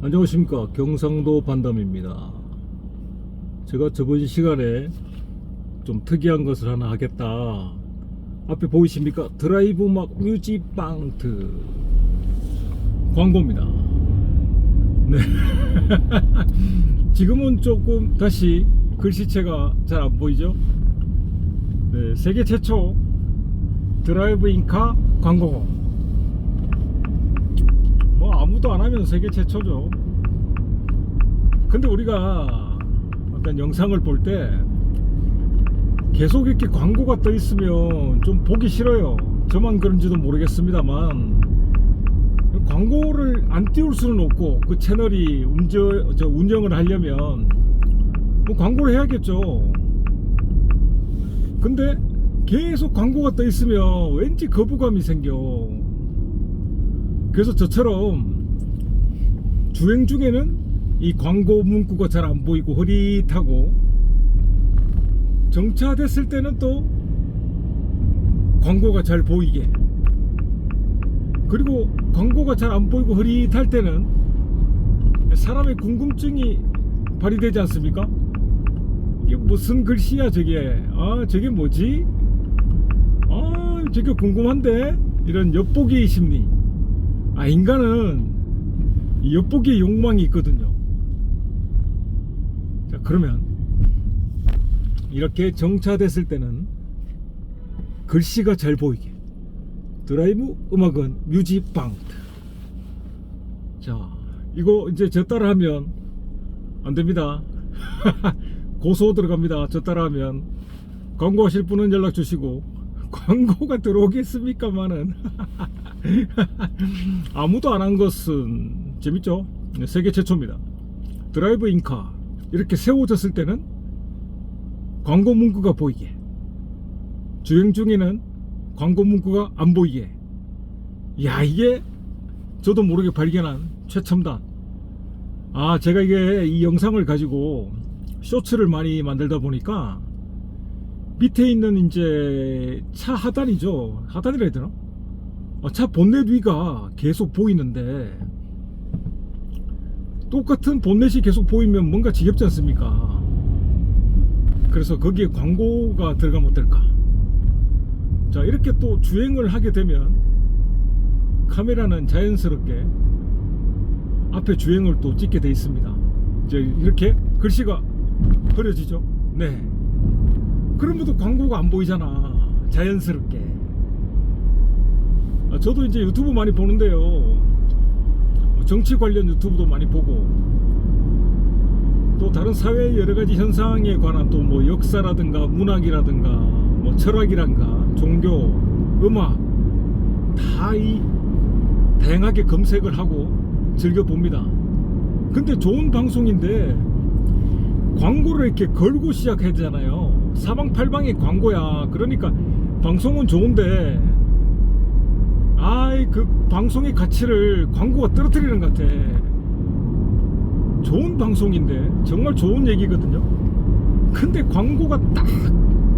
안녕하십니까, 경상도 반담입니다. 제가 저번 시간에 좀 특이한 것을 하나 하겠다. 앞에 보이십니까? 드라이브 막 뮤직방트 광고입니다. 네. 지금은 조금 다시 글씨체가 잘 안 보이죠? 네, 세계 최초 드라이브인카 광고. 뭐 아무도 안 하면 세계 최초죠. 근데 우리가 어떤 영상을 볼 때 계속 이렇게 광고가 떠 있으면 좀 보기 싫어요. 저만 그런지도 모르겠습니다만, 광고를 안 띄울 수는 없고, 그 채널이 운영을 하려면 뭐 광고를 해야겠죠. 근데 계속 광고가 떠 있으면 왠지 거부감이 생겨. 그래서 저처럼 주행 중에는 이 광고 문구가 잘 안 보이고 흐릿하고, 정차됐을 때는 또 광고가 잘 보이게, 그리고 광고가 잘 안 보이고 흐릿할 때는 사람의 궁금증이 발휘되지 않습니까? 이게 무슨 글씨야 저게? 아, 저게 뭐지? 아, 저게 궁금한데? 이런 엿보기 심리. 아, 인간은 이 엿보기의 욕망이 있거든요. 자, 그러면 이렇게 정차됐을 때는 글씨가 잘 보이게, 드라이브 음악은 뮤직방트. 자, 이거 이제 저 따라 하면 안 됩니다. 고소 들어갑니다. 저 따라 하면. 광고하실 분은 연락 주시고. 광고가 들어오겠습니까마는. 아무도 안 한 것은 재밌죠? 세계 최초입니다. 드라이브 인카. 이렇게 세워졌을 때는 광고 문구가 보이게, 주행 중에는 광고 문구가 안 보이게. 야, 이게 저도 모르게 발견한 최첨단. 아, 제가 이게 이 영상을 가지고 쇼츠를 많이 만들다 보니까 밑에 있는 이제 차 하단이죠. 하단이라 해야 되나? 차 본넷 위가 계속 보이는데, 똑같은 본넷이 계속 보이면 뭔가 지겹지 않습니까? 그래서 거기에 광고가 들어가면 어떨까? 자, 이렇게 또 주행을 하게 되면 카메라는 자연스럽게 앞에 주행을 또 찍게 돼 있습니다. 이제 이렇게 글씨가 흐려지죠. 네. 그러면도 광고가 안 보이잖아. 자연스럽게. 저도 이제 유튜브 많이 보는데요. 정치 관련 유튜브도 많이 보고, 또 다른 사회의 여러 가지 현상에 관한 또 뭐 역사라든가 문학이라든가 뭐 철학이란가 종교, 음악 다 이 다양하게 검색을 하고 즐겨 봅니다. 근데 좋은 방송인데 광고를 이렇게 걸고 시작해야 되잖아요. 사방팔방이 광고야. 그러니까 방송은 좋은데, 아이, 그 방송의 가치를 광고가 떨어뜨리는 것 같아. 좋은 방송인데, 정말 좋은 얘기거든요. 근데 광고가 딱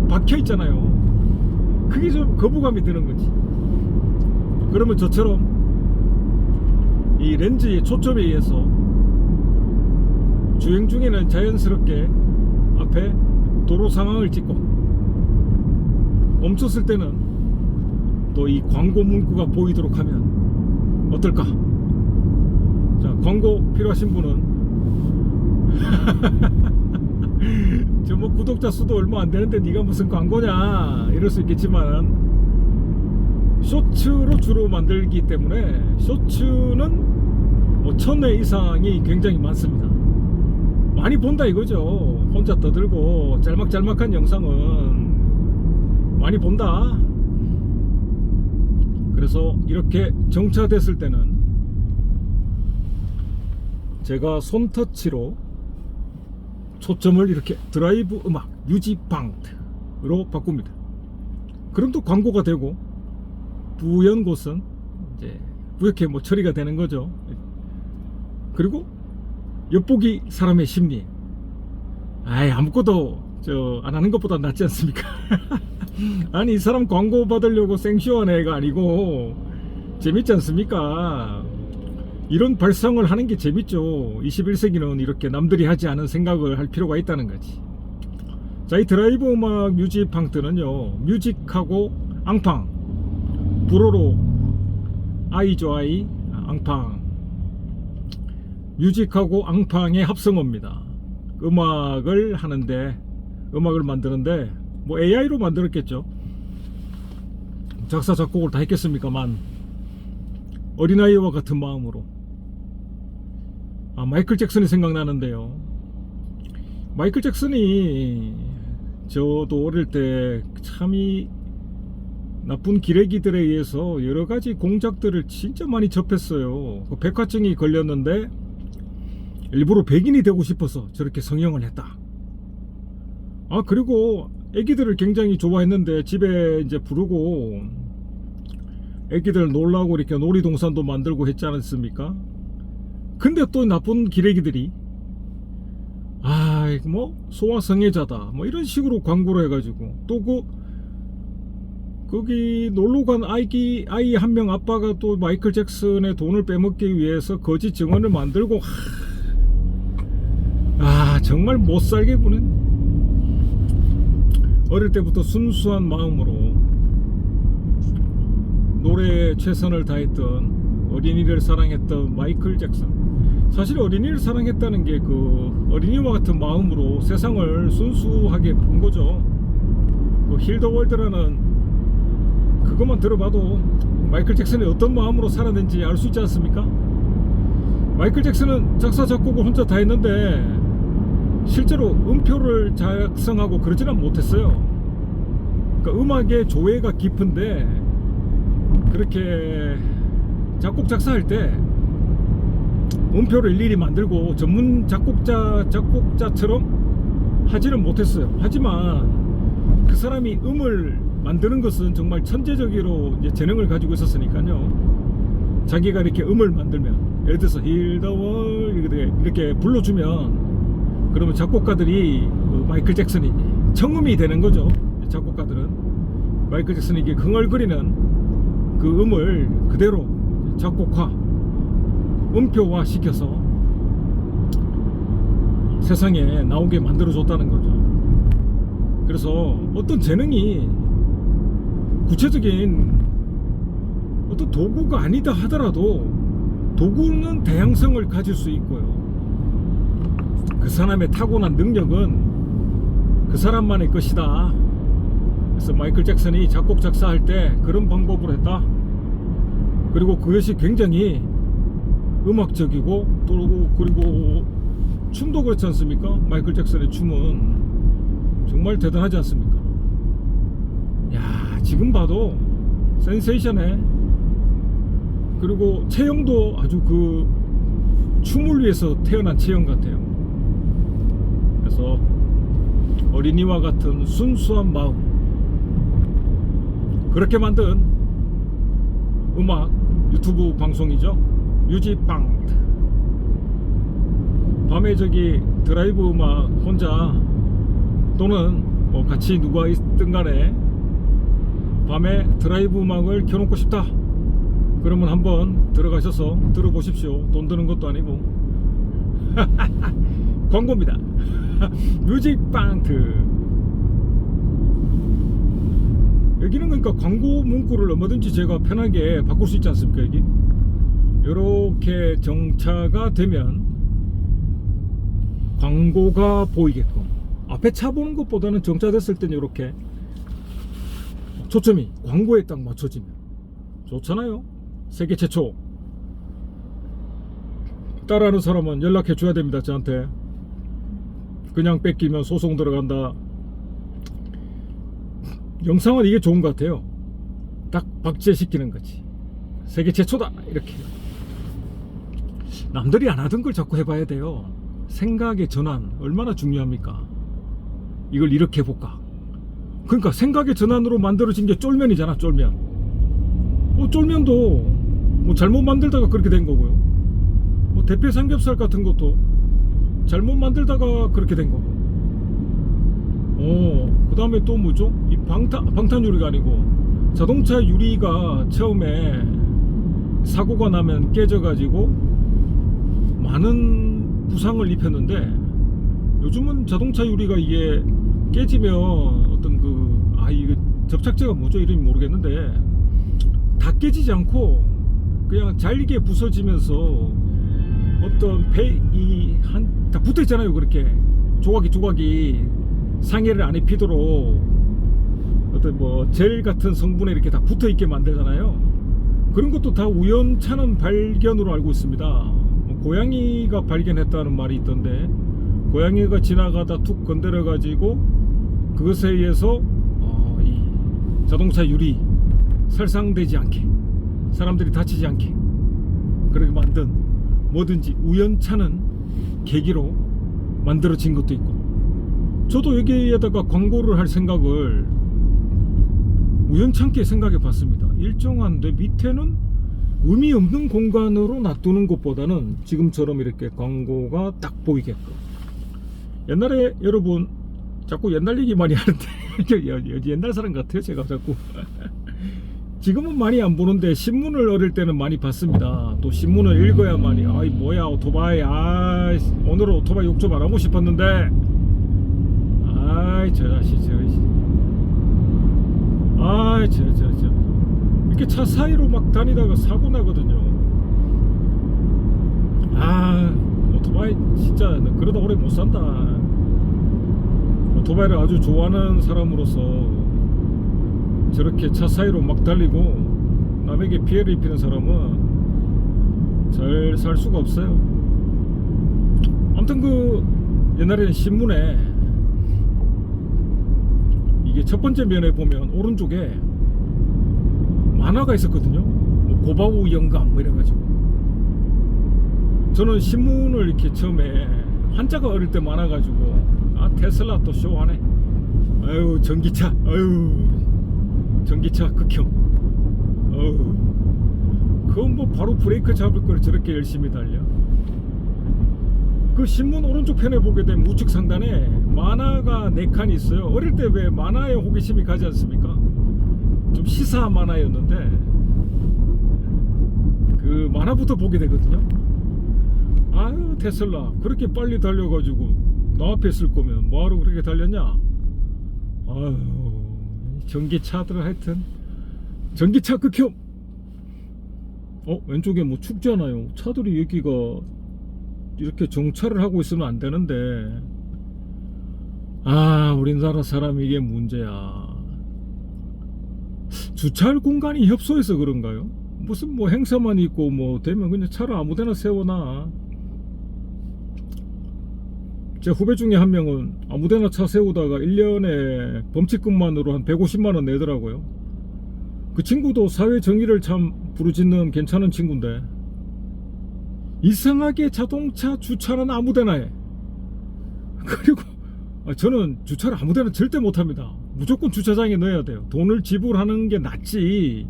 박혀 있잖아요. 그게 좀 거부감이 드는 거지. 그러면 저처럼 이 렌즈의 초점에 의해서 주행 중에는 자연스럽게 앞에 도로 상황을 찍고, 멈췄을 때는 또 이 광고 문구가 보이도록 하면 어떨까? 자, 광고 필요하신 분은 저 뭐 구독자 수도 얼마 안 되는데 네가 무슨 광고냐 이럴 수 있겠지만, 쇼츠로 주로 만들기 때문에 쇼츠는 뭐 1000회 이상이 굉장히 많습니다. 많이 본다 이거죠. 혼자 떠들고 짤막짤막한 영상은 많이 본다. 그래서 이렇게 정차됐을 때는 제가 손터치로 초점을 이렇게 드라이브 음악 뮤직방트로 바꿉니다. 그럼 또 광고가 되고, 부연 곳은 이제 부옇게 뭐 처리가 되는 거죠. 그리고 엿보기 사람의 심리. 아이, 아무것도 안 하는 것보다 낫지 않습니까? 아니, 이 사람 광고 받으려고 생쇼한 애가 아니고 재밌지 않습니까? 이런 발상을 하는 게 재밌죠. 21세기는 이렇게 남들이 하지 않은 생각을 할 필요가 있다는 거지. 자, 이 드라이브 음악 뮤직 팡트는요, 뮤직하고 앙팡, 불어로 아이죠, 아이, 앙팡, 뮤직하고 앙팡의 합성어입니다. 음악을 하는데, 음악을 만드는데 뭐 AI로 만들었겠죠. 작사 작곡을 다 했겠습니까만 어린아이와 같은 마음으로. 마이클 잭슨이 생각나는데요. 마이클 잭슨이 저도 어릴 때 참이 나쁜 기레기들에 의해서 여러가지 공작들을 진짜 많이 접했어요. 그 백화증이 걸렸는데 일부러 백인이 되고 싶어서 저렇게 성형을 했다. 그리고 애기들을 굉장히 좋아했는데 집에 이제 부르고 애기들 놀라고 이렇게 놀이동산도 만들고 했지 않습니까? 근데 또 나쁜 기레기들이 뭐 소아성애자다 뭐 이런 식으로 광고를 해가지고 또 거기 놀러간 아이 한 명 아빠가 또 마이클 잭슨의 돈을 빼먹기 위해서 거짓 증언을 만들고 정말 못살게 구는. 어릴 때부터 순수한 마음으로 노래에 최선을 다했던, 어린이를 사랑했던 마이클 잭슨. 사실 어린이를 사랑했다는 게 그 어린이와 같은 마음으로 세상을 순수하게 본 거죠. 그 힐 더 월드라는 그것만 들어봐도 마이클 잭슨이 어떤 마음으로 살았는지 알 수 있지 않습니까? 마이클 잭슨은 작사 작곡을 혼자 다 했는데 실제로 음표를 작성하고 그러지는 못했어요. 그러니까 음악의 조예가 깊은데 그렇게 작곡 작사할 때 음표를 일일이 만들고 전문 작곡자처럼 하지는 못했어요. 하지만 그 사람이 음을 만드는 것은 정말 천재적으로 이제 재능을 가지고 있었으니까요. 자기가 이렇게 음을 만들면, 예를 들어서 Heal the World 이렇게 불러주면, 그러면 작곡가들이 마이클 잭슨이 청음이 되는 거죠. 작곡가들은 마이클 잭슨이 이게 흥얼거리는 그 음을 그대로 작곡화, 음표화 시켜서 세상에 나오게 만들어줬다는 거죠. 그래서 어떤 재능이 구체적인 어떤 도구가 아니다 하더라도 도구는 다양성을 가질 수 있고요. 그 사람의 타고난 능력은 그 사람만의 것이다. 그래서 마이클 잭슨이 작곡 작사할 때 그런 방법으로 했다. 그리고 그것이 굉장히 음악적이고 또 그리고 춤도 그렇지 않습니까? 마이클 잭슨의 춤은 정말 대단하지 않습니까? 야, 지금 봐도 센세이션해. 그리고 체형도 아주 그 춤을 위해서 태어난 체형 같아요. 그래서 어린이와 같은 순수한 마음, 그렇게 만든 음악 유튜브 방송이죠. 뮤직팡트. 밤에 저기 드라이브 음악 혼자 또는 뭐 같이 누가 있든 간에 밤에 드라이브 음악을 켜놓고 싶다, 그러면 한번 들어가셔서 들어보십시오. 돈 드는 것도 아니고. 광고입니다. 뮤직팡트. 여기는 그러니까 광고 문구를 얼마든지 제가 편하게 바꿀 수 있지 않습니까? 여기 이렇게 정차가 되면 광고가 보이게끔, 앞에 차 보는 것보다는 정차됐을 때는 이렇게 초점이 광고에 딱 맞춰지면 좋잖아요. 세계 최초. 따라하는 사람은 연락해 줘야 됩니다. 저한테. 그냥 뺏기면 소송 들어간다. 영상은 이게 좋은 것 같아요. 딱 박제시키는 거지. 세계 최초다 이렇게. 남들이 안 하던 걸 자꾸 해봐야 돼요. 생각의 전환 얼마나 중요합니까? 이걸 이렇게 해볼까. 그러니까 생각의 전환으로 만들어진 게 쫄면이잖아. 쫄면. 쫄면도 뭐 잘못 만들다가 그렇게 된 거고요. 뭐 대패 삼겹살 같은 것도 잘못 만들다가 그렇게 된 거고. 그 다음에 또 뭐죠? 이 방탄 유리가 아니고 자동차 유리가 처음에 사고가 나면 깨져가지고 많은 부상을 입혔는데, 요즘은 자동차 유리가 이게 깨지면 어떤 이거 접착제가 뭐죠? 이름이 모르겠는데 다 깨지지 않고 그냥 잘게 부서지면서 어떤 다 붙어 있잖아요. 그렇게 조각이 상해를 안 입히도록 어떤 뭐 젤 같은 성분에 이렇게 다 붙어 있게 만들잖아요. 그런 것도 다 우연찮은 발견으로 알고 있습니다. 고양이가 발견했다는 말이 있던데, 고양이가 지나가다 툭 건드려 가지고 그것에 의해서 이 자동차 유리 살상되지 않게, 사람들이 다치지 않게 그렇게 만든, 뭐든지 우연찮은 계기로 만들어진 것도 있고, 저도 여기에다가 광고를 할 생각을 우연찮게 생각해 봤습니다. 일정한 데 밑에는 의미 없는 공간으로 놔두는 것보다는 지금처럼 이렇게 광고가 딱 보이게끔. 옛날에 여러분 자꾸 옛날 얘기 많이 하는데 옛날 사람 같아요 제가 자꾸. 지금은 많이 안 보는데 신문을 어릴 때는 많이 봤습니다. 또 신문을 읽어야만이, 아이 뭐야 오토바이, 오늘은 오토바이 욕 좀 안 하고 싶었는데, 아이 저 자식 이렇게 차 사이로 막 다니다가 사고 나거든요. 오토바이 진짜 그러다 오래 못 산다. 오토바이를 아주 좋아하는 사람으로서 저렇게 차 사이로 막 달리고 남에게 피해를 입히는 사람은 잘 살 수가 없어요. 아무튼 옛날에는 신문에 이게 첫 번째 면에 보면 오른쪽에 만화가 있었거든요. 뭐 고바우 영감 뭐 이래가지고, 저는 신문을 이렇게 처음에 한자가 어릴 때 많아가지고, 테슬라 또 쇼하네, 아유 전기차, 전기차 극혐, 그건 뭐 바로 브레이크 잡을 걸 저렇게 열심히 달려. 그 신문 오른쪽 편에 보게 되면 우측 상단에 만화가 4칸이 있어요. 어릴 때 왜 만화에 호기심이 가지 않습니까? 좀 시사 만화였는데 그 만화부터 보게 되거든요. 아유 테슬라 그렇게 빨리 달려가지고 나 앞에 있을 거면 뭐하러 그렇게 달렸냐. 아유 전기차들, 하여튼 전기차 극혐. 왼쪽에 뭐 춥잖아요. 차들이 여기가 이렇게 정차를 하고 있으면 안 되는데, 우리나라 사람이 이게 문제야. 주차할 공간이 협소해서 그런가요? 무슨 뭐 행사만 있고 뭐 되면 그냥 차를 아무데나 세워놔. 제 후배 중에 한 명은 아무데나 차 세우다가 1년에 범칙금만으로 한 150만원 내더라고요. 그 친구도 사회 정의를 참 부르짖는 괜찮은 친구인데, 이상하게 자동차 주차는 아무데나 해. 그리고 저는 주차를 아무데나 절대 못합니다. 무조건 주차장에 넣어야 돼요. 돈을 지불하는 게 낫지,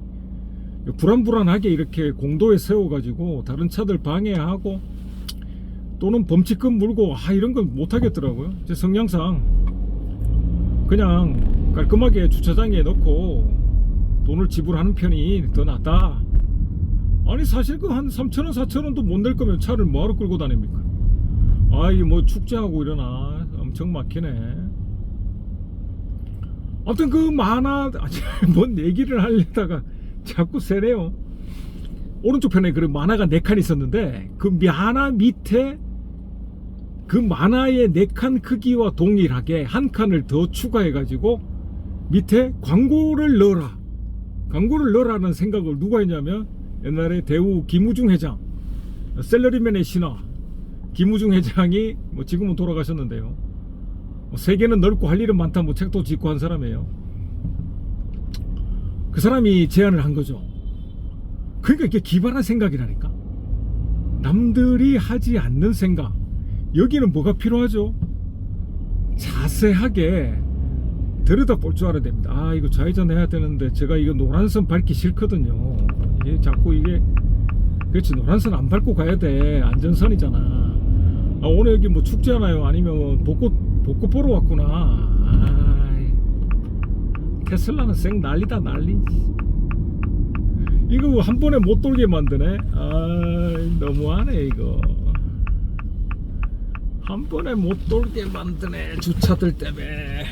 불안불안하게 이렇게 공도에 세워가지고 다른 차들 방해하고 또는 범칙금 물고 이런 건 못하겠더라고요. 제 성향상 그냥 깔끔하게 주차장에 넣고 돈을 지불하는 편이 더 낫다. 아니 사실 그 한 3,000원 4,000원도 못 낼 거면 차를 뭐하러 끌고 다닙니까? 이게 뭐 축제하고 이러나 엄청 막히네. 아무튼 그 만화, 뭔 얘기를 하려다가 자꾸 세네요. 오른쪽 편에 그 만화가 4칸 있었는데, 그 만화 밑에 그 만화의 4칸 크기와 동일하게 한 칸을 더 추가해 가지고 밑에 광고를 넣으라는 생각을 누가 했냐면, 옛날에 대우 김우중 회장, 셀러리맨의 신화 김우중 회장이 뭐 지금은 돌아가셨는데요, 세계는 넓고 할 일은 많다 뭐 책도 짓고 한 사람이에요. 그 사람이 제안을 한 거죠. 그러니까 이게 기발한 생각이라니까. 남들이 하지 않는 생각. 여기는 뭐가 필요하죠? 자세하게 들여다볼 줄 알아야 됩니다. 이거 좌회전 해야 되는데 제가 이거 노란선 밟기 싫거든요. 이게 자꾸 이게, 그렇지, 노란선 안 밟고 가야 돼. 안전선이잖아. 오늘 여기 뭐 축제하나요? 아니면 벚꽃 보러 왔구나. 테슬라는 쌩 난리다, 난리. 이거 한 번에 못 돌게 만드네. 너무하네 이거. 한 번에 못 돌게 만드네, 주차들 때문에.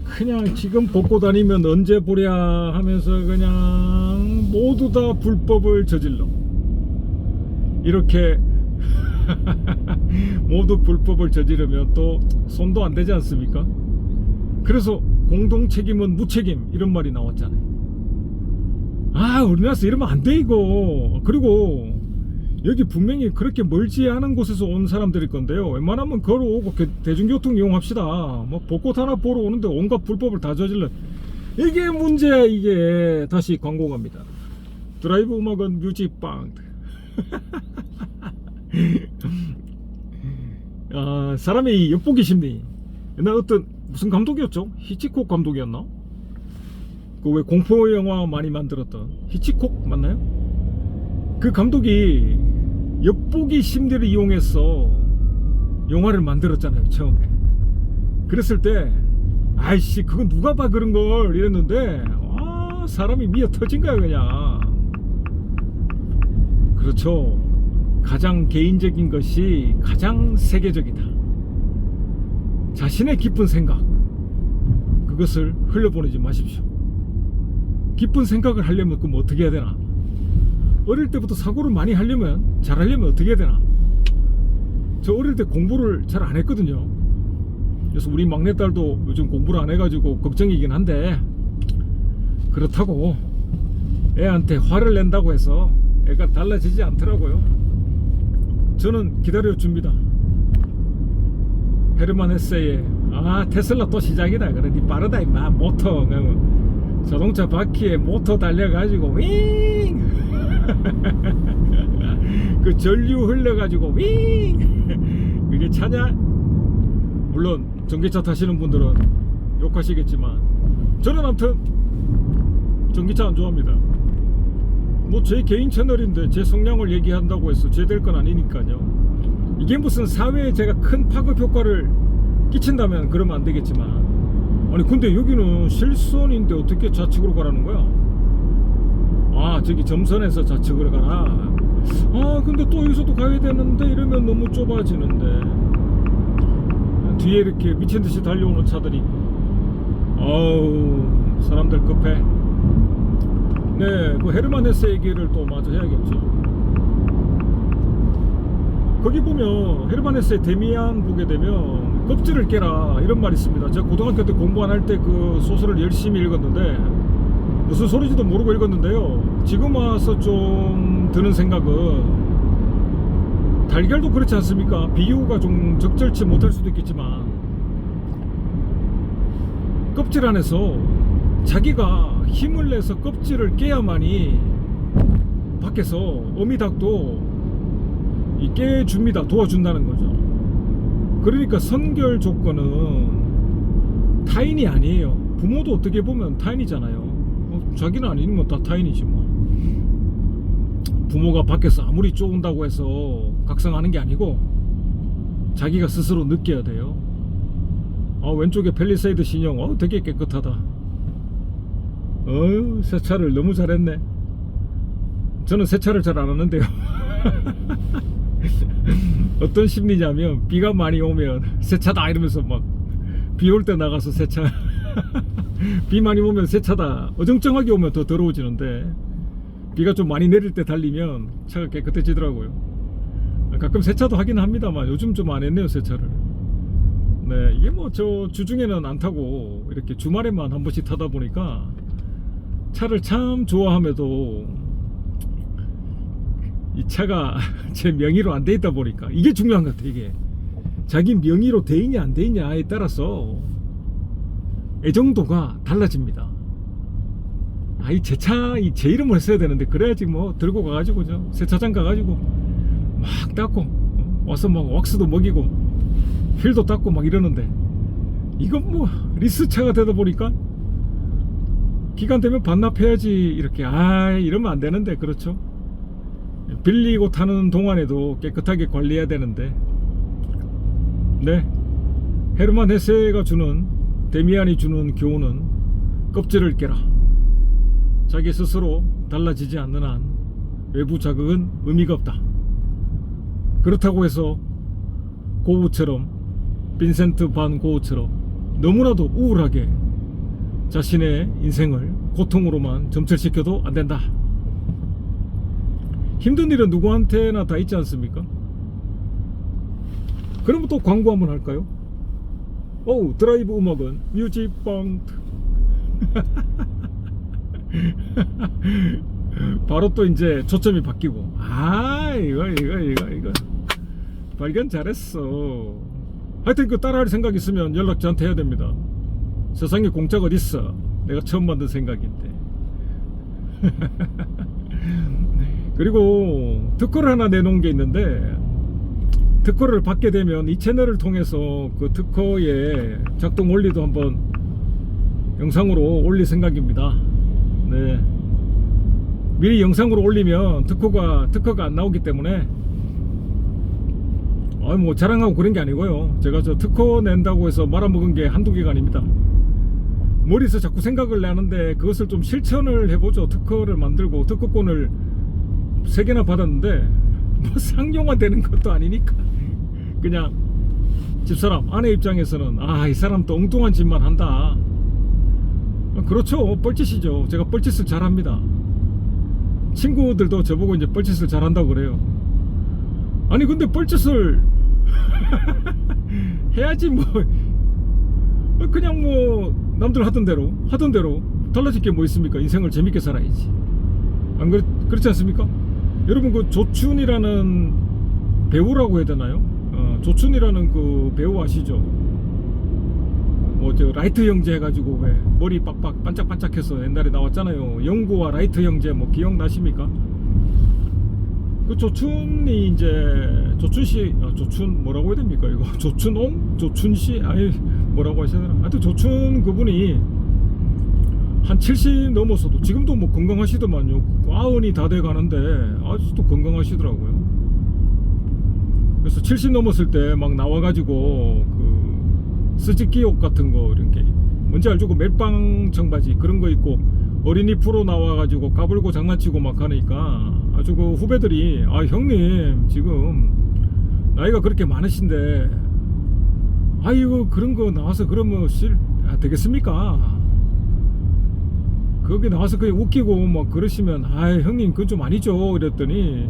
그냥 지금 벗고 다니면 언제 보랴 하면서 그냥 모두 다 불법을 저질러. 이렇게 모두 불법을 저지르면 또 손도 안 되지 않습니까? 그래서 공동 책임은 무책임, 이런 말이 나왔잖아요. 아, 우리나라에서 이러면 안 돼 이거. 그리고 여기 분명히 그렇게 멀지 않은 곳에서 온 사람들일 건데요, 웬만하면 걸어오고 대중교통 이용합시다. 뭐 벚꽃 하나 보러 오는데 온갖 불법을 다 저질러. 이게 문제야. 이게. 다시 광고 갑니다. 드라이브 음악은 뮤직방. 아, 사람의 엿보기 심리. 옛날 어떤 무슨 감독이었죠? 히치콕 감독이었나? 그 왜 공포 영화 많이 만들었던 히치콕 맞나요? 그 감독이 엿보기 심리를 이용해서 영화를 만들었잖아요, 처음에. 그랬을 때 아이씨 그건 누가 봐 그런 걸 이랬는데, 아, 사람이 미어 터진 거야 그냥. 그렇죠. 가장 개인적인 것이 가장 세계적이다. 자신의 깊은 생각, 그것을 흘려보내지 마십시오. 깊은 생각을 하려면 그럼 어떻게 해야 되나? 어릴 때부터 사고를 많이 하려면, 잘하려면 어떻게 해야 되나? 저 어릴 때 공부를 잘 안 했거든요. 그래서 우리 막내딸도 요즘 공부를 안 해가지고 걱정이긴 한데, 그렇다고 애한테 화를 낸다고 해서 애가 달라지지 않더라고요. 저는 기다려줍니다. 헤르만 헤세의 아, 테슬라 또 시작이다. 그래, 니 빠르다 임마. 모터 자동차 바퀴에 모터 달려가지고 윙 그 전류 흘려가지고 윙 그게 차냐? 물론 전기차 타시는 분들은 욕하시겠지만 저는 아무튼 전기차 안 좋아합니다. 뭐 제 개인 채널인데 제 성향을 얘기한다고 해서 제 될 건 아니니까요. 이게 무슨 사회에 제가 큰 파급 효과를 끼친다면 그러면 안 되겠지만, 아니 근데 여기는 실선인데 어떻게 좌측으로 가라는 거야? 아, 저기 점선에서 좌측으로 가라. 아, 근데 또 여기서도 가야 되는데 이러면 너무 좁아지는데. 뒤에 이렇게 미친듯이 달려오는 차들이 있고. 아우, 사람들 급해. 네, 그 헤르만 헤세 얘기를 또 마저 해야겠죠. 거기 보면 헤르만 헤세 데미안 보게 되면 껍질을 깨라 이런 말이 있습니다. 제가 고등학교 때 공부 안 할 때 그 소설을 열심히 읽었는데 무슨 소리지도 모르고 읽었는데요, 지금 와서 좀 드는 생각은 달걀도 그렇지 않습니까? 비유가 좀 적절치 못할 수도 있겠지만 껍질 안에서 자기가 힘을 내서 껍질을 깨야만이 밖에서 어미닭도 깨줍니다. 도와준다는 거죠. 그러니까 선결 조건은 타인이 아니에요. 부모도 어떻게 보면 타인이잖아요. 자기는 아니면 다 타인이지 뭐. 부모가 밖에서 아무리 쪼은다고 해서 각성하는 게 아니고 자기가 스스로 느껴야 돼요. 아, 왼쪽에 펠리세이드 신형 되게 깨끗하다. 세차를 너무 잘했네. 저는 세차를 잘 안 하는데요. 어떤 심리냐면 비가 많이 오면 세차다 이러면서 막 비 올 때 나가서 세차. 비 많이 오면 세차다. 어정쩡하게 오면 더 더러워지는데 비가 좀 많이 내릴 때 달리면 차가 깨끗해지더라고요. 가끔 세차도 하긴 합니다만 요즘 좀 안 했네요, 세차를. 네, 이게 뭐 저 주중에는 안 타고 이렇게 주말에만 한 번씩 타다 보니까 차를 참 좋아함에도 이 차가 제 명의로 안 돼 있다 보니까 이게 중요한 것 같아. 이게 자기 명의로 돼 있냐 안 돼 있냐에 따라서 애정도가 달라집니다. 아, 이 제 차, 제 이름을 써야 되는데 그래야지 뭐 들고 가가지고 저 세차장 가가지고 막 닦고 와서 막 왁스도 먹이고 휠도 닦고 막 이러는데 이건 뭐 리스차가 되다 보니까 기간 되면 반납해야지 이렇게. 아, 이러면 안 되는데. 그렇죠. 빌리고 타는 동안에도 깨끗하게 관리해야 되는데. 네, 헤르만 헤세가 주는, 데미안이 주는 교훈은 껍질을 깨라. 자기 스스로 달라지지 않는 한 외부 자극은 의미가 없다. 그렇다고 해서 고우처럼, 빈센트 반 고우처럼 너무나도 우울하게 자신의 인생을 고통으로만 점철시켜도 안 된다. 힘든 일은 누구한테나 다 있지 않습니까? 그럼 또 광고 한번 할까요? 드라이브 음악은 뮤직방트. 바로 또 이제 초점이 바뀌고, 이거 발견 잘했어. 하여튼 그 따라할 생각 있으면 연락 저한테 해야 됩니다. 세상에 공짜가 어딨어. 내가 처음 만든 생각인데. 그리고 특허를 하나 내놓은 게 있는데, 특허를 받게 되면 이 채널을 통해서 그 특허의 작동 원리도 한번 영상으로 올릴 생각입니다. 네. 미리 영상으로 올리면 특허가 안 나오기 때문에 뭐 자랑하고 그런 게 아니고요. 제가 저 특허 낸다고 해서 말아먹은 게 한두 개가 아닙니다. 머리에서 자꾸 생각을 내는데 그것을 좀 실천을 해보죠. 특허를 만들고 특허권을 3개나 받았는데 뭐 상용화 되는 것도 아니니까 그냥 집사람 아내 입장에서는 이 사람 또 엉뚱한 짓만 한다. 그렇죠. 뻘짓이죠. 제가 뻘짓을 잘합니다. 친구들도 저보고 이제 뻘짓을 잘한다고 그래요. 아니 근데 뻘짓을 해야지 뭐. 그냥 뭐 남들 하던 대로 달라질 게 뭐 있습니까? 인생을 재밌게 살아야지. 안 그렇지 않습니까? 여러분 그 조춘이라는 배우라고 해야 되나요? 조춘이라는 그 배우 아시죠? 뭐 저 라이트 형제 해가지고 왜 머리 빡빡 반짝반짝해서 옛날에 나왔잖아요. 영구와 라이트 형제 뭐 기억나십니까? 그 조춘이 이제 조춘씨 조춘 뭐라고 해야 됩니까 이거? 조춘옹? 조춘씨? 뭐라고 하시더라. 하여튼 조춘 그분이 한 70 넘어서도 지금도 뭐 건강하시더만요. 90이 다 돼 가는데 아직도 건강하시더라고요. 그래서 70 넘었을 때 막 나와가지고 그 스즈키 옷 같은 거 이런 게 뭔지 알죠? 그 멜빵 청바지 그런 거 입고 어린이 프로 나와가지고 까불고 장난치고 막 하니까 아주 그 후배들이 형님 지금 나이가 그렇게 많으신데 이거 그런 거 나와서 그러면 되겠습니까? 거기 나와서 그냥 웃기고 막 그러시면 형님 그건 좀 아니죠. 이랬더니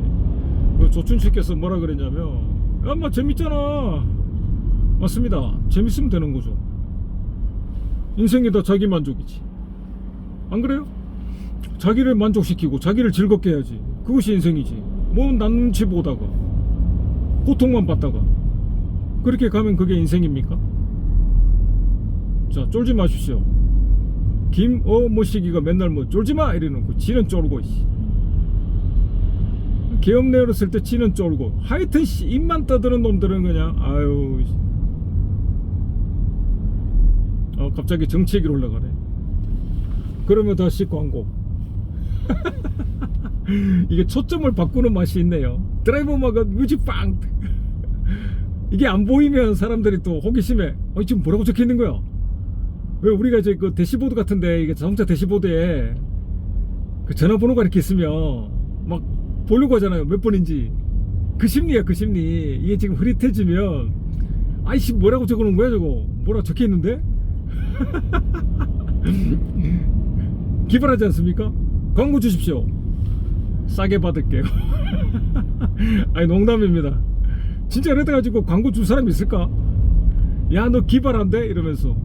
조춘 씨께서 뭐라 그랬냐면 뭐 재밌잖아. 맞습니다. 재밌으면 되는 거죠. 인생이 다 자기 만족이지. 안 그래요? 자기를 만족시키고 자기를 즐겁게 해야지. 그것이 인생이지. 뭐 남치 보다가 고통만 받다가 그렇게 가면 그게 인생입니까? 자, 쫄지 마십시오. 김어모시기가 맨날 뭐 쫄지마 이래놓고 지는 쫄고 계엄 내렸을 때 지는 쫄고 하여튼 입만 떠드는 놈들은 그냥 갑자기 정치 얘기로 올라가네. 그러면 다시 광고. 이게 초점을 바꾸는 맛이 있네요. 드라이브 음악은 뮤직빵. 이게 안 보이면 사람들이 또 호기심에 지금 뭐라고 적혀있는 거야? 왜 우리가 이제 그 대시보드 같은데 이게 자동차 대시보드에 그 전화번호가 이렇게 있으면 막 보려고 하잖아요. 몇 번인지. 그 심리야 그 심리. 이게 지금 흐릿해지면 뭐라고 적어놓은 거야 저거? 뭐라고 적혀있는데? 기발하지 않습니까? 광고 주십시오. 싸게 받을게요. 농담입니다. 진짜 그래가지고 광고 줄 사람이 있을까? 야 너 기발한데? 이러면서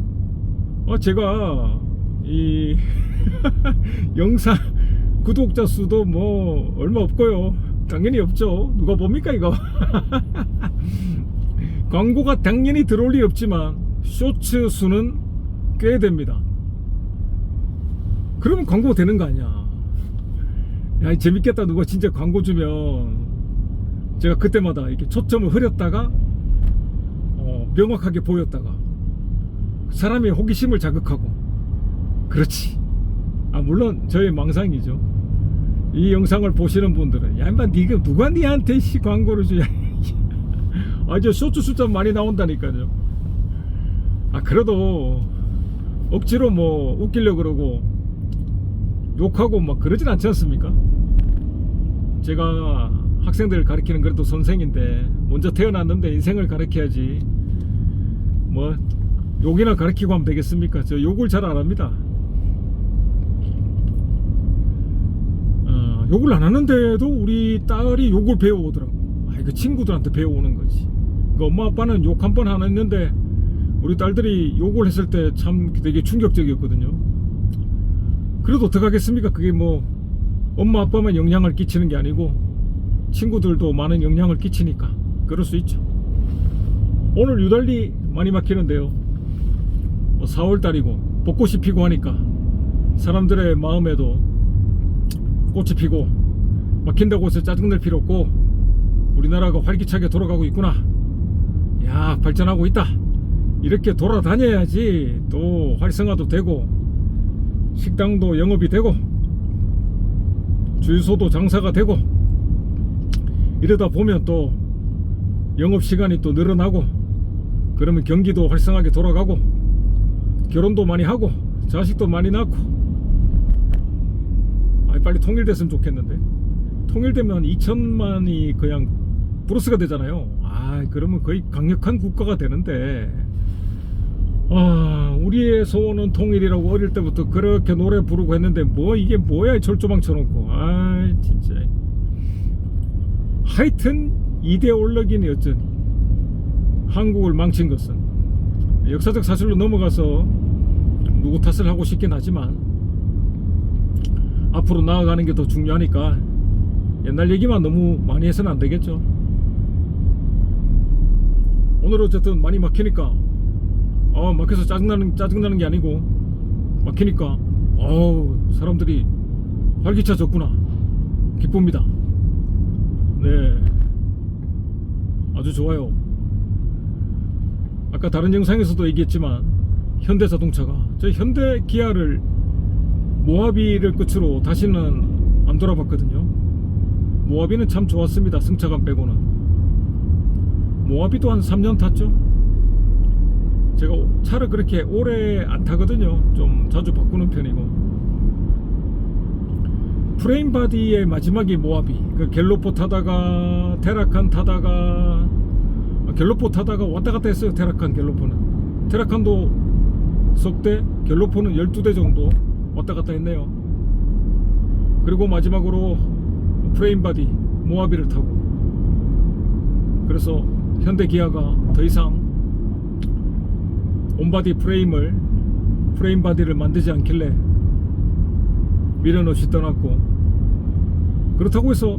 제가 이 영상 구독자 수도 뭐 얼마 없고요. 당연히 없죠. 누가 봅니까 이거? 광고가 당연히 들어올 일 없지만 쇼츠 수는 꽤 됩니다. 그러면 광고가 되는 거 아니야. 야 재밌겠다. 누가 진짜 광고 주면 제가 그때마다 이렇게 초점을 흐렸다가 명확하게 보였다가 사람의 호기심을 자극하고. 그렇지. 물론 저의 망상이죠. 이 영상을 보시는 분들은 야 인마 니가 누가 니한테 광고를 주냐. 저 쇼츠 숫자 많이 나온다니까요. 그래도 억지로 뭐 웃기려고 그러고 욕하고 막 그러진 않지 않습니까? 제가 학생들 가르치는 그래도 선생인데 먼저 태어났는데 인생을 가르쳐야지 뭐 욕이나 가르치고 하면 되겠습니까? 저 욕을 잘 안 합니다. 욕을 안 하는데도 우리 딸이 욕을 배워오더라고. 그 친구들한테 배워오는 거지. 그 엄마 아빠는 욕 한 번 안 했는데 우리 딸들이 욕을 했을 때 참 되게 충격적이었거든요. 그래도 어떡하겠습니까? 그게 뭐 엄마 아빠만 영향을 끼치는 게 아니고 친구들도 많은 영향을 끼치니까 그럴 수 있죠. 오늘 유달리 많이 막히는데요. 4월달이고 벚꽃이 피고 하니까 사람들의 마음에도 꽃이 피고 막힌다고 해서 짜증낼 필요 없고 우리나라가 활기차게 돌아가고 있구나, 야 발전하고 있다, 이렇게 돌아다녀야지 또 활성화도 되고 식당도 영업이 되고 주유소도 장사가 되고 이러다 보면 또 영업시간이 또 늘어나고 그러면 경기도 활성하게 돌아가고 결혼도 많이 하고 자식도 많이 낳고 빨리 통일됐으면 좋겠는데 통일되면 2천만이 그냥 플러스가 되잖아요. 그러면 거의 강력한 국가가 되는데 우리의 소원은 통일이라고 어릴 때부터 그렇게 노래 부르고 했는데 뭐 이게 뭐야 철조망 쳐놓고 진짜 하여튼 이데올로기는 여전히 한국을 망친 것은 역사적 사실로 넘어가서 누구 탓을 하고 싶긴 하지만 앞으로 나아가는 게 더 중요하니까 옛날 얘기만 너무 많이 해서는 안 되겠죠. 오늘 어쨌든 많이 막히니까 막혀서 짜증나는 게 아니고 막히니까 사람들이 활기차졌구나, 기쁩니다. 네, 아주 좋아요. 아까 다른 영상에서도 얘기했지만 현대자동차가 저희 현대 기아를 모하비를 끝으로 다시는 안 돌아봤거든요. 모하비는 참 좋았습니다. 승차감 빼고는. 모하비도 한 3년 탔죠. 제가 차를 그렇게 오래 안 타거든요. 좀 자주 바꾸는 편이고. 프레임 바디의 마지막이 모하비. 그 갤로포 타다가 테라칸 타다가 갤로포 타다가 왔다 갔다 했어요. 테라칸 갤로포는. 테라칸도 석 대, 갤로포는 12대 정도 왔다 갔다 했네요. 그리고 마지막으로 프레임 바디 모하비를 타고, 그래서 현대 기아가 더 이상 온바디 프레임 바디를 만들지 않길래 미련 없이 떠났고, 그렇다고 해서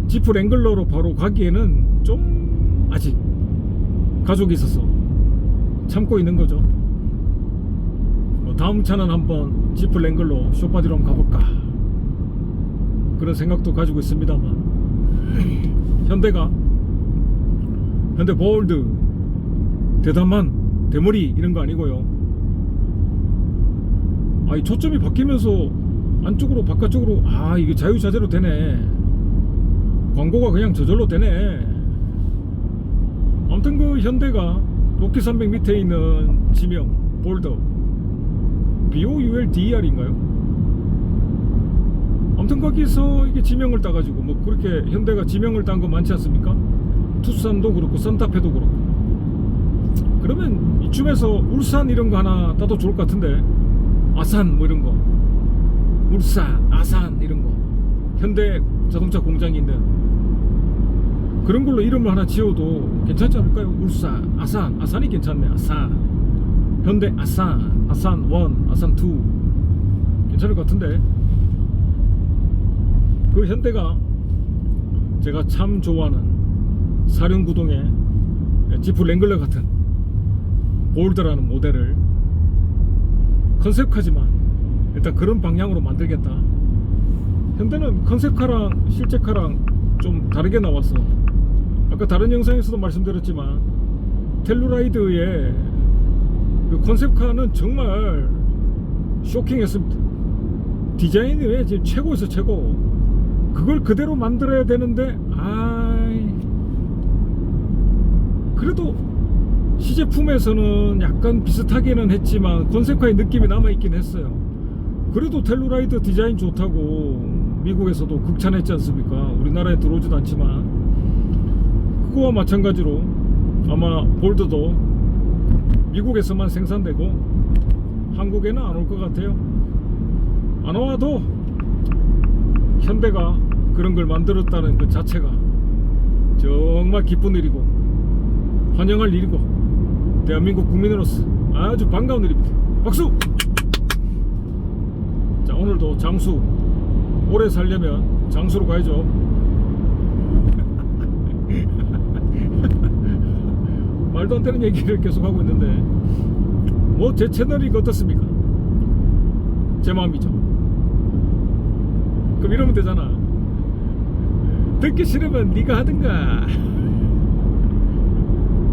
지프 랭글러로 바로 가기에는 좀 아직 가족이 있어서 참고 있는 거죠. 다음 차는 한번 지프 랭글러 쇼바디로 한번 가볼까 그런 생각도 가지고 있습니다만 현대 보울드 대담한 대머리 이런 거 아니고요. 이 초점이 바뀌면서 안쪽으로 바깥쪽으로 이게 자유자재로 되네, 광고가 그냥 저절로 되네. 아무튼 그 현대가 로키 산맥 밑에 있는 지명 볼더 BOULDER인가요? 아무튼 거기서 이게 지명을 따가지고 뭐 그렇게 현대가 지명을 딴 거 많지 않습니까? 투싼도 그렇고 산타페도 그렇고. 그러면 이쯤에서 울산 이런 거 하나 따도 좋을 것 같은데, 아산 뭐 이런 거, 울산, 아산 이런 거, 현대 자동차 공장이 있는 그런 걸로 이름을 하나 지어도 괜찮지 않을까요? 울산, 아산, 아산이 괜찮네. 아산, 현대 아산, 아산 1, 아산 2 괜찮을 것 같은데. 그 현대가 제가 참 좋아하는 사륜구동의 지프 랭글러 같은 볼드라는 모델을 컨셉카지만 일단 그런 방향으로 만들겠다. 현대는 컨셉카랑 실제카랑 좀 다르게 나왔어. 아까 다른 영상에서도 말씀드렸지만 텔루라이드의 그 컨셉카는 정말 쇼킹했습니다. 디자인이 지금 최고에서 최고. 그걸 그대로 만들어야 되는데 그래도 시제품에서는 약간 비슷하게는 했지만 컨셉카의 느낌이 남아있긴 했어요. 그래도 텔루라이드 디자인 좋다고 미국에서도 극찬했지 않습니까? 우리나라에 들어오지도 않지만 그거와 마찬가지로 아마 볼드도 미국에서만 생산되고 한국에는 안 올 것 같아요. 안 와도 현대가 그런 걸 만들었다는 그 자체가 정말 기쁜 일이고 환영할 일이고 대한민국 국민으로서 아주 반가운 일입니다. 박수! 자, 오늘도 장수 오래 살려면 장수로 가야죠. 말도 안 되는 얘기를 계속 하고 있는데 뭐 제 채널이 어떻습니까? 제 마음이죠. 그럼 이러면 되잖아. 듣기 싫으면 네가 하든가.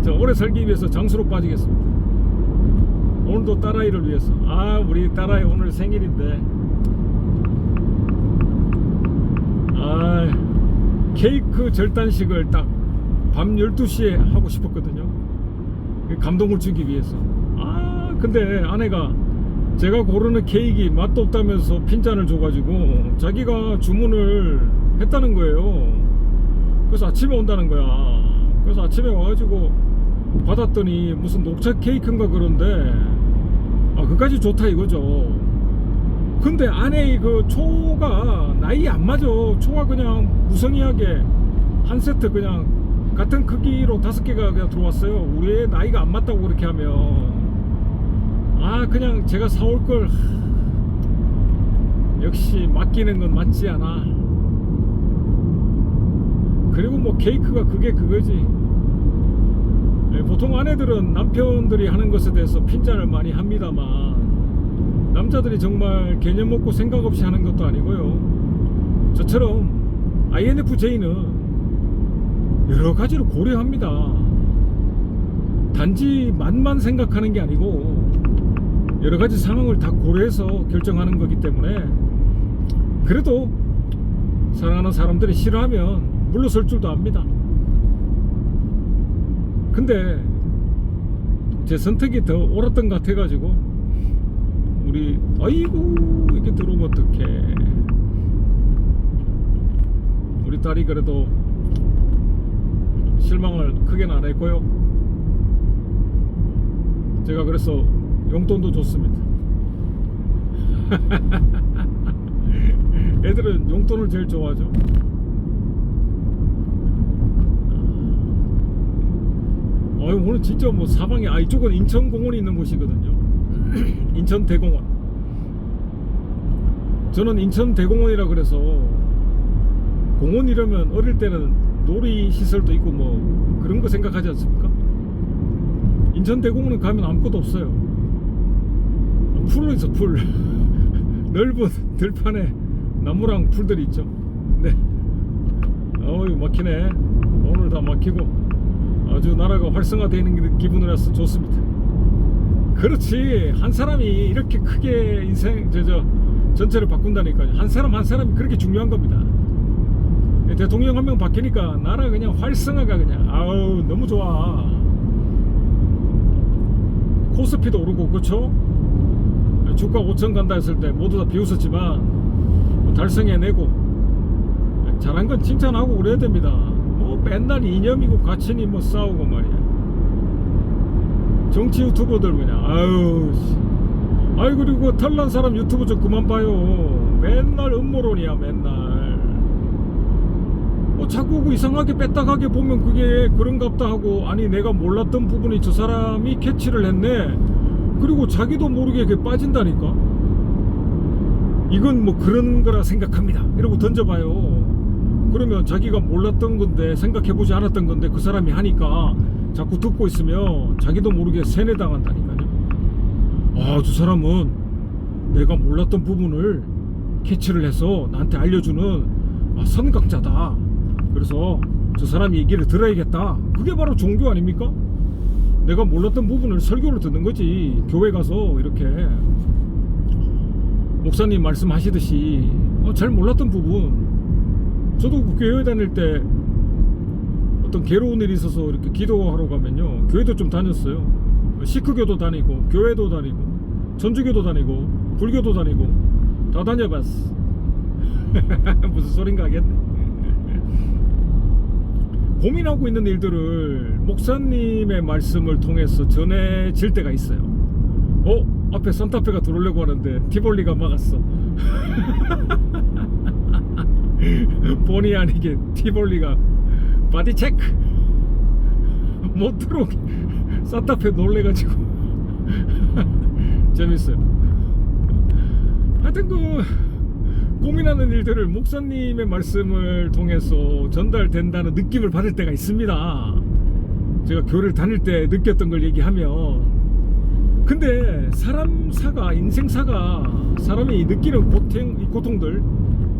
자, 오래 살기 위해서 장수로 빠지겠습니다. 오늘도 딸아이를 위해서. 아, 우리 딸아이 오늘 생일인데 케이크 절단식을 딱 밤 12시에 하고 싶었거든요. 감동을 주기 위해서. 근데 아내가 제가 고르는 케이크 맛도 없다면서 핀잔을 줘가지고 자기가 주문을 했다는 거예요. 그래서 아침에 온다는 거야. 그래서 아침에 와가지고 받았더니 무슨 녹차 케이크인가 그런데 그까지 좋다 이거죠. 근데 안에 그 초가 나이 안 맞아. 초가 그냥 무성의하게 한 세트 그냥 같은 크기로 5개가 그냥 들어왔어요. 우리 애 나이가 안 맞다고 그렇게 하면 그냥 제가 사올 걸. 역시 맡기는 건 맞지 않아. 그리고 뭐 케이크가 그게 그거지. 보통 아내들은 남편들이 하는 것에 대해서 핀잔을 많이 합니다만 남자들이 정말 개념 없고 생각 없이 하는 것도 아니고요. 저처럼 INFJ는 여러 가지를 고려합니다. 단지 맛만 생각하는 게 아니고 여러 가지 상황을 다 고려해서 결정하는 거기 때문에 그래도 사랑하는 사람들이 싫어하면 물러설 줄도 압니다. 근데 제 선택이 더 옳았던 것 같아가지고 우리 아이고 이렇게 들어오면 어떡해. 우리 딸이 그래도 실망을 크게는 안 했고요. 제가 그래서 용돈도 줬습니다. 애들은 용돈을 제일 좋아하죠. 오늘 진짜 뭐 사방에 이쪽은 인천공원이 있는 곳이거든요. 인천대공원. 저는 인천대공원이라 그래서 공원 이러면 어릴 때는 놀이시설도 있고 뭐 그런 거 생각하지 않습니까? 인천대공원은 가면 아무것도 없어요. 풀로 있어. 풀. 넓은 들판에 나무랑 풀들이 있죠. 네. 막히네. 오늘 다 막히고 아주 나라가 활성화되어 있는 기분이라서 좋습니다. 그렇지. 한 사람이 이렇게 크게 인생 전체를 바꾼다니까요. 한 사람이 그렇게 중요한 겁니다. 대통령 한 명 바뀌니까 나라 그냥 활성화가 그냥 너무 좋아. 코스피도 오르고 그렇죠? 주가 5천 간다 했을 때 모두 다 비웃었지만 달성해내고 잘한 건 칭찬하고 그래야 됩니다. 뭐 맨날 이념이고 가치니 뭐 싸우고 말이야. 정치 유튜버들 그냥 그리고 털난 사람 유튜브 좀 그만 봐요. 맨날 음모론이야 맨날. 자꾸 이상하게 뺐다가게 보면 그게 그런갑다 하고 아니 내가 몰랐던 부분이 저 사람이 캐치를 했네. 그리고 자기도 모르게 그게 빠진다니까. 이건 뭐 그런 거라 생각합니다 이러고 던져봐요. 그러면 자기가 몰랐던 건데 생각해보지 않았던 건데 그 사람이 하니까 자꾸 듣고 있으면 자기도 모르게 세뇌당한다니까요. 저 사람은 내가 몰랐던 부분을 캐치를 해서 나한테 알려주는 선각자다. 그래서 저 사람 얘기를 들어야겠다. 그게 바로 종교 아닙니까? 내가 몰랐던 부분을 설교를 듣는 거지. 교회 가서 이렇게 목사님 말씀하시듯이 잘 몰랐던 부분. 저도 그 교회 다닐 때 어떤 괴로운 일이 있어서 이렇게 기도하러 가면요, 교회도 좀 다녔어요. 시크교도 다니고 교회도 다니고 천주교도 다니고 불교도 다니고 다 다녀봤어. 무슨 소린가 하겠네. 고민하고 있는 일들을 목사님의 말씀을 통해서 전해질 때가 있어요. 앞에 산타페가 들어오려고 하는데 티볼리가 막았어. 본의 아니게 티볼리가 바디 체크 못 들어오게 산타페 놀래가지고 재밌어요. 하여튼 고민하는 일들을 목사님의 말씀을 통해서 전달된다는 느낌을 받을 때가 있습니다. 제가 교회를 다닐 때 느꼈던 걸 얘기하면, 근데 인생사가 사람이 느끼는 고통들,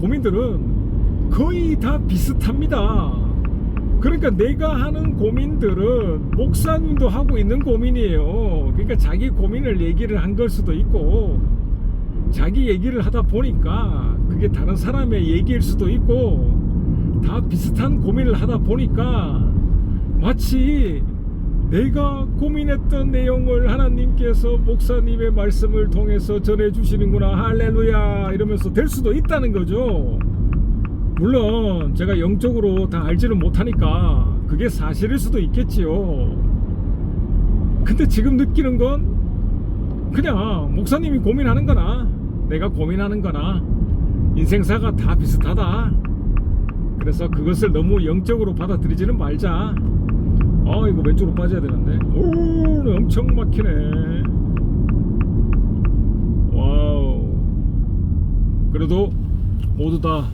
고민들은 거의 다 비슷합니다. 그러니까 내가 하는 고민들은 목사님도 하고 있는 고민이에요. 그러니까 자기 고민을 얘기를 한 걸 수도 있고, 자기 얘기를 하다 보니까 그게 다른 사람의 얘기일 수도 있고, 다 비슷한 고민을 하다 보니까 마치 내가 고민했던 내용을 하나님께서 목사님의 말씀을 통해서 전해주시는구나, 할렐루야, 이러면서 될 수도 있다는 거죠. 물론 제가 영적으로 다 알지는 못하니까 그게 사실일 수도 있겠지요. 근데 지금 느끼는 건 그냥 목사님이 고민하는 거나 내가 고민하는 거나 인생사가 다 비슷하다. 그래서 그것을 너무 영적으로 받아들이지는 말자. 이거 왼쪽으로 빠져야 되는데. 오, 엄청 막히네. 와우. 그래도 모두 다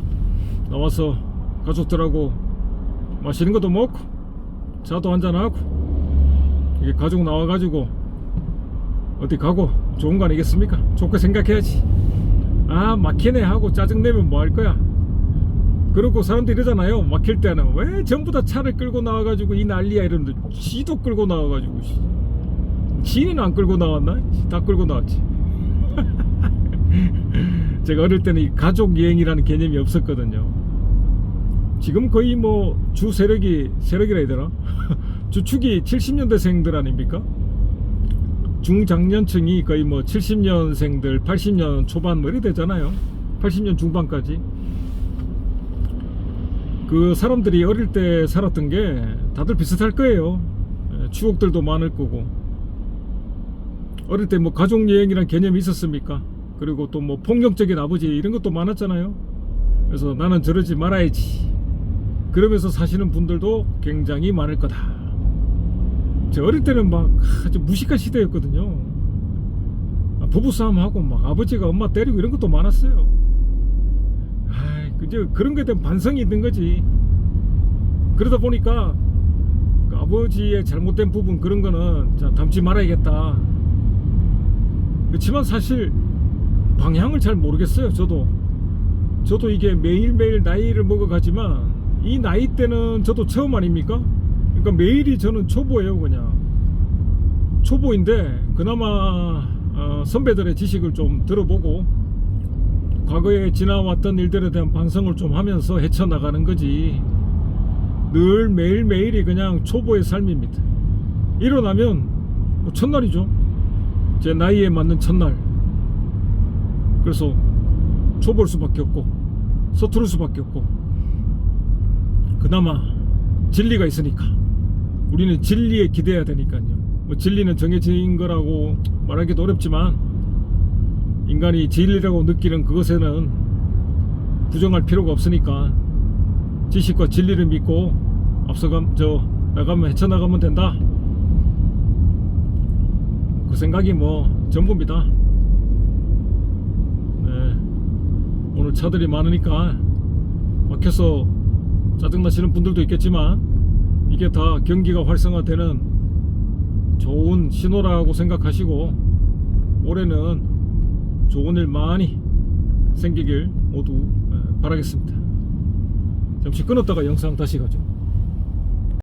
나와서 가족들하고 맛있는 것도 먹고 차도 한잔하고, 이게 가족 나와가지고 어디 가고 좋은 거 아니겠습니까? 좋게 생각해야지. 막히네 하고 짜증내면 뭐 할 거야. 그리고 사람들이 이러잖아요. 막힐 때는 왜 전부 다 차를 끌고 나와가지고 이 난리야 이러는데, 지도 끌고 나와가지고 지는 안 끌고 나왔나? 다 끌고 나왔지. 제가 어릴 때는 이 가족 여행이라는 개념이 없었거든요. 지금 거의 뭐 주 세력이라 해야 되나? 주축이 70년대생들 아닙니까? 중장년층이 거의 뭐 70년생들, 80년 초반 뭐 이렇게 되잖아요. 80년 중반까지. 그 사람들이 어릴 때 살았던 게 다들 비슷할 거예요. 추억들도 많을 거고. 어릴 때 뭐 가족여행이란 개념이 있었습니까? 그리고 또 뭐 폭력적인 아버지 이런 것도 많았잖아요. 그래서 나는 저러지 말아야지, 그러면서 사시는 분들도 굉장히 많을 거다. 제 어릴 때는 막 아주 무식한 시대였거든요. 부부싸움하고 막 아버지가 엄마 때리고 이런 것도 많았어요. 그저 그런 거에 대한 반성이 있는 거지. 그러다 보니까 그 아버지의 잘못된 부분 그런 거는 담지 말아야겠다. 그렇지만 사실 방향을 잘 모르겠어요. 저도 이게 매일매일 나이를 먹어가지만 이 나이 때는 저도 처음 아닙니까? 그러니까 매일이 저는 초보예요. 그냥 초보인데 그나마 선배들의 지식을 좀 들어보고 과거에 지나왔던 일들에 대한 반성을 좀 하면서 헤쳐나가는 거지. 늘 매일매일이 그냥 초보의 삶입니다. 일어나면 뭐 첫날이죠. 제 나이에 맞는 첫날. 그래서 초보일 수밖에 없고 서투를 수밖에 없고, 그나마 진리가 있으니까 우리는 진리에 기대해야 되니까요. 뭐 진리는 정해진 거라고 말하기도 어렵지만 인간이 진리라고 느끼는 그것에는 부정할 필요가 없으니까 지식과 진리를 믿고 나가면 헤쳐나가면 된다. 그 생각이 뭐 전부입니다. 네. 오늘 차들이 많으니까 막혀서 짜증나시는 분들도 있겠지만 이게 다 경기가 활성화되는 좋은 신호라고 생각하시고 올해는 좋은 일 많이 생기길 모두 바라겠습니다. 잠시 끊었다가 영상 다시 가죠.